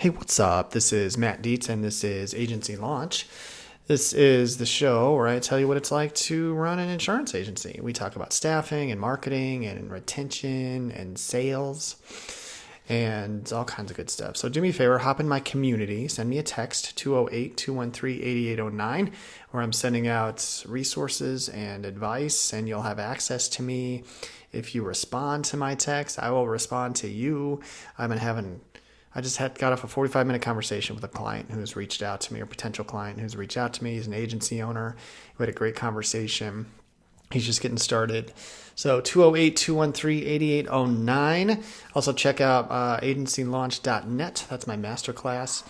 Hey, what's up? This is Matt Dietz, and this is Agency Launch. This is the show where I tell you what it's like to run an insurance agency. We talk about staffing and marketing and retention and sales and all kinds of good stuff. So do me a favor, hop in my community, send me a text, 208-213-8809, where I'm sending out resources and advice, and you'll have access to me. If you respond to my text, I will respond to you. I just got off a 45-minute conversation with a client who's reached out to me, or potential client who's reached out to me. He's an agency owner. We had a great conversation. He's just getting started. So 208-213-8809. Also check out agencylaunch.net. That's my masterclass.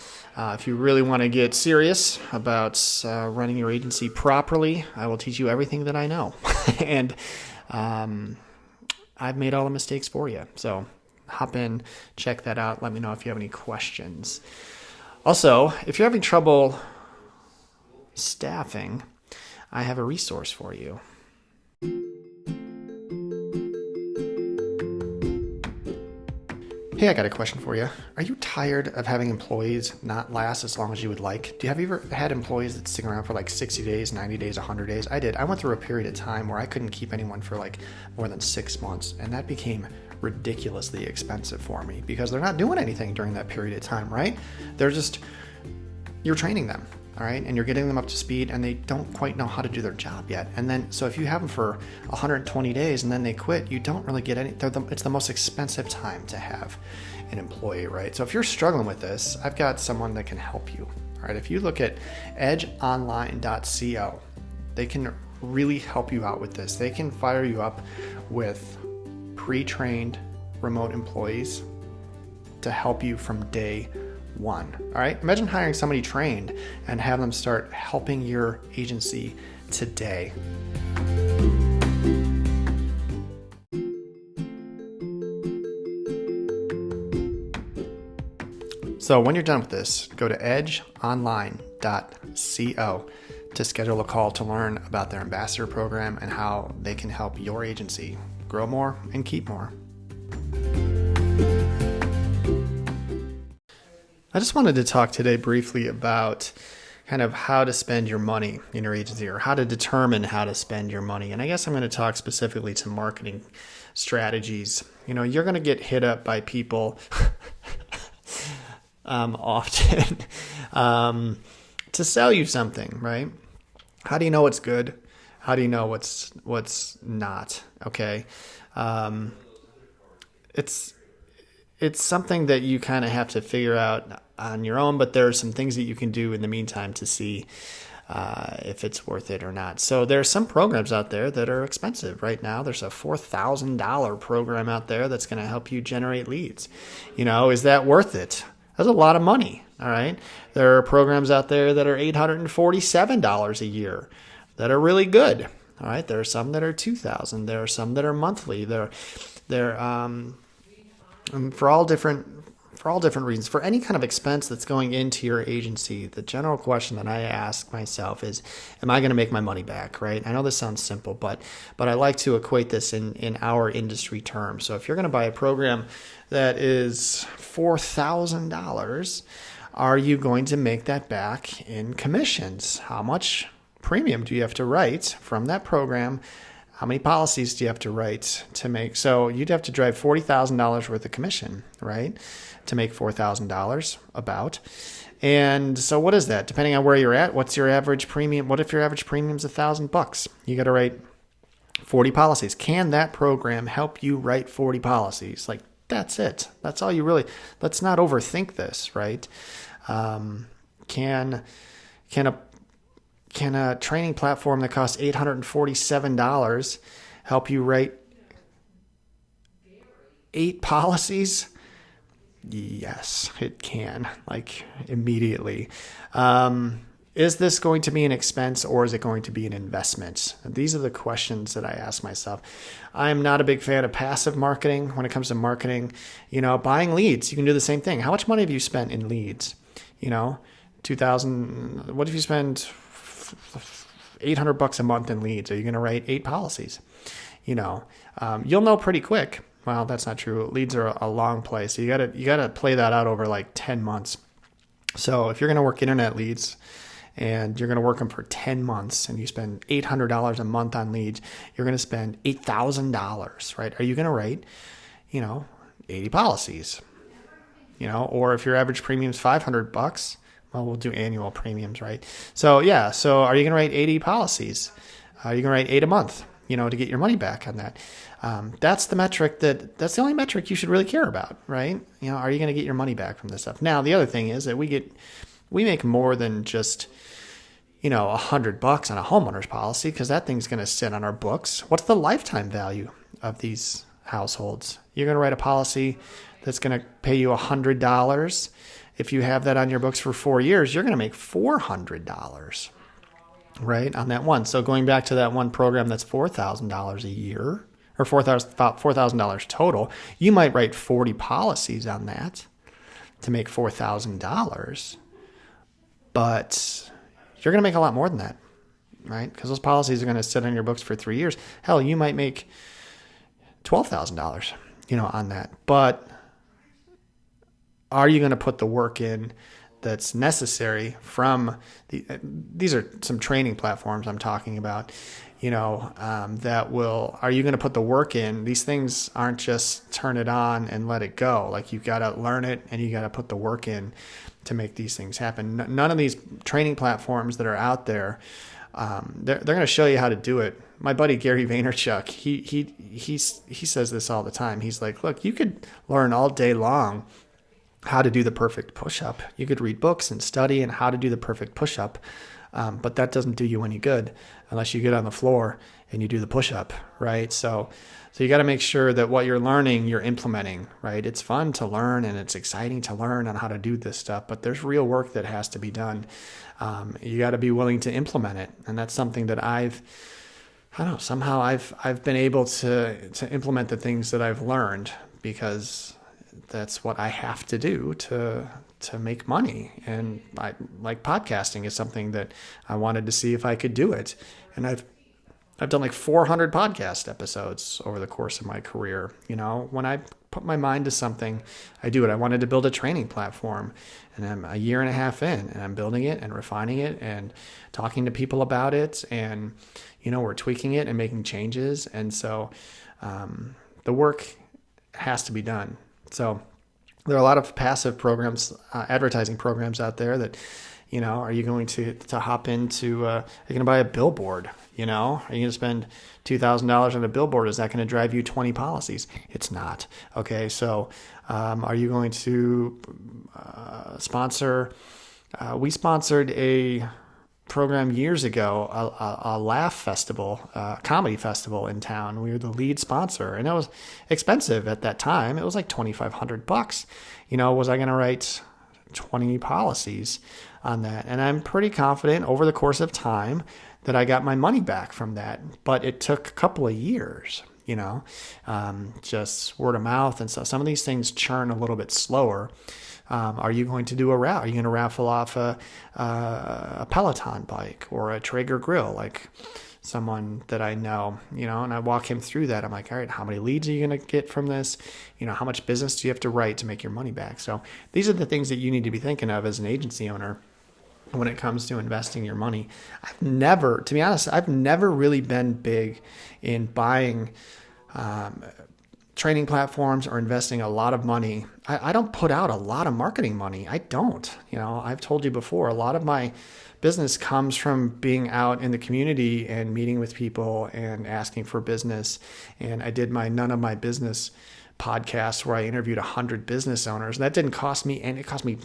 If you really want to get serious about running your agency properly, I will teach you everything that I know. And I've made all the mistakes for you. So hop in, check that out. Let me know if you have any questions. Also, if you're having trouble staffing, I have a resource for you. Hey, I got a question for you. Are you tired of having employees not last as long as you would like? Have you ever had employees that stick around for like 60 days, 90 days, 100 days? I did. I went through a period of time where I couldn't keep anyone for like more than 6 months, and that became ridiculously expensive for me because they're not doing anything during that period of time, right? You're training them, all right? And you're getting them up to speed, and they don't quite know how to do their job yet. And then, so if you have them for 120 days and then they quit, you don't really get any, it's the most expensive time to have an employee, right? So if you're struggling with this, I've got someone that can help you, all right? If you look at edgeonline.co, they can really help you out with this. They can fire you up with pre-trained remote employees to help you from day one. All right. Imagine hiring somebody trained and have them start helping your agency today. So when you're done with this, go to edgeonline.co to schedule a call to learn about their ambassador program and how they can help your agency grow more and keep more. I just wanted to talk today briefly about kind of how to spend your money in your agency, or how to determine how to spend your money. And I guess I'm going to talk specifically to marketing strategies. You know, you're going to get hit up by people often to sell you something, right? How do you know what's good? How do you know what's not? Okay. It's something that you kind of have to figure out on your own, but there are some things that you can do in the meantime to see if it's worth it or not. So there are some programs out there that are expensive right now. There's a $4,000 program out there that's going to help you generate leads. You know, is that worth it? That's a lot of money. All right. There are programs out there that are $847 a year that are really good. All right. There are some that are $2,000. There are some that are monthly. They're for all different reasons. For any kind of expense that's going into your agency, the general question that I ask myself is, am I going to make my money back, right? I know this sounds simple, but I like to equate this in our industry terms. So if you're going to buy a program that is $4,000, are you going to make that back in commissions? How much premium do you have to write from that program? How many policies do you have to write to make? So you'd have to drive $40,000 worth of commission, right, to make $4,000 about. And so what is that? Depending on where you're at, what's your average premium? What if your average premium is $1,000? You got to write 40 policies. Can that program help you write 40 policies? Like, that's it. That's all you really, let's not overthink this, right? Can a training platform that costs $847 help you write 8 policies? Yes, it can, like immediately. Is this going to be an expense, or is it going to be an investment? These are the questions that I ask myself. I am not a big fan of passive marketing when it comes to marketing. You know, buying leads, you can do the same thing. How much money have you spent in leads? You know, $2,000. What if you spend $800 a month in leads? Are you going to write 8 policies? You know, you'll know pretty quick well, that's not true. Leads are a long play. So you gotta play that out over like 10 months. So if you're going to work internet leads and you're going to work them for 10 months and you spend $800 a month on leads, you're going to spend $8,000, right? Are you going to write, 80 policies, or if your average premium is $500, well, we'll do annual premiums, right? So yeah. So are you going to write 80 policies? Are you going to write 8 a month, to get your money back on that? That's the metric that's the only metric you should really care about, right? Are you going to get your money back from this stuff? Now, the other thing is that we make more than just, $100 on a homeowner's policy, because that thing's going to sit on our books. What's the lifetime value of these households? You're going to write a policy that's going to pay you $100. If you have that on your books for 4 years, you're going to make $400, right, on that one. So going back to that one program that's $4,000 a year, or $4,000 total, you might write 40 policies on that to make $4,000, but you're going to make a lot more than that, right? Because those policies are going to sit on your books for 3 years. Hell, you might make $12,000, on that. But are you going to put the work in that's necessary from these are some training platforms I'm talking about, are you going to put the work in? These things aren't just turn it on and let it go. Like, you've got to learn it and you got to put the work in to make these things happen. None of these training platforms that are out there, they're going to show you how to do it. My buddy Gary Vaynerchuk, he says this all the time. He's like, look, you could learn all day long how to do the perfect push-up. You could read books and study on how to do the perfect push-up, but that doesn't do you any good unless you get on the floor and you do the push-up, right? So you got to make sure that what you're learning, you're implementing, right? It's fun to learn and it's exciting to learn on how to do this stuff, but there's real work that has to be done. You got to be willing to implement it, and that's something that I've been able to implement the things that I've learned, because that's what I have to do to make money. And podcasting is something that I wanted to see if I could do it. And I've done like 400 podcast episodes over the course of my career. When I put my mind to something, I do it. I wanted to build a training platform, and I'm a year and a half in, and I'm building it and refining it and talking to people about it. And, we're tweaking it and making changes. And so the work has to be done. So there are a lot of passive programs, advertising programs out there that, are you going to hop into, are you going to buy a billboard? Are you going to spend $2,000 on a billboard? Is that going to drive you 20 policies? It's not. Okay. So, are you going to sponsor, we sponsored a program years ago, a laugh festival, comedy festival in town. We were the lead sponsor, and it was expensive at that time. It was like $2,500. Was I going to write 20 policies on that? And I'm pretty confident over the course of time that I got my money back from that, but it took a couple of years, just word of mouth. And so some of these things churn a little bit slower. Are you going to do a raffle? Are you going to raffle off a Peloton bike or a Traeger grill, like someone that I know, and I walk him through that. I'm like, all right, how many leads are you going to get from this? How much business do you have to write to make your money back? So these are the things that you need to be thinking of as an agency owner when it comes to investing your money. To be honest, I've never really been big in buying training platforms or investing a lot of money. I don't put out a lot of marketing money. I don't. I've told you before, a lot of my business comes from being out in the community and meeting with people and asking for business. And I did my None of My Business podcast where I interviewed 100 business owners. And that didn't cost me, and it cost me,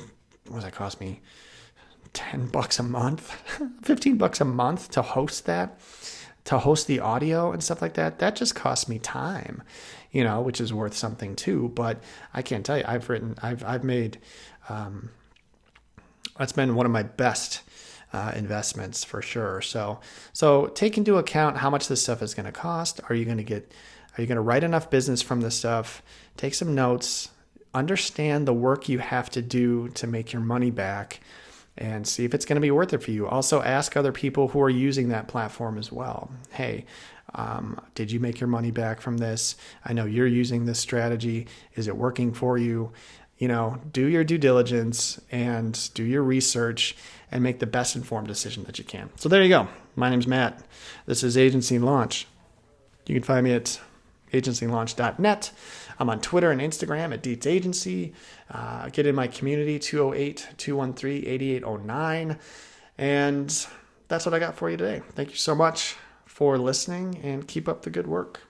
what does that cost me? $10 a month, $15 a month to host that, to host the audio and stuff like that. That just cost me time, which is worth something too. But I can't tell you, I've made, that's been one of my best investments for sure. So take into account how much this stuff is going to cost. Are you going to write enough business from this stuff? Take some notes, understand the work you have to do to make your money back, and see if it's going to be worth it for you. Also, ask other people who are using that platform as well. Hey, did you make your money back from this? I know you're using this strategy. Is it working for you? Do your due diligence and do your research and make the best informed decision that you can. So there you go. My name's Matt. This is Agency Launch. You can find me at agencylaunch.net. I'm on Twitter and Instagram at Deets Agency. Get in my community, 208-213-8809. And that's what I got for you today. Thank you so much for listening, and keep up the good work.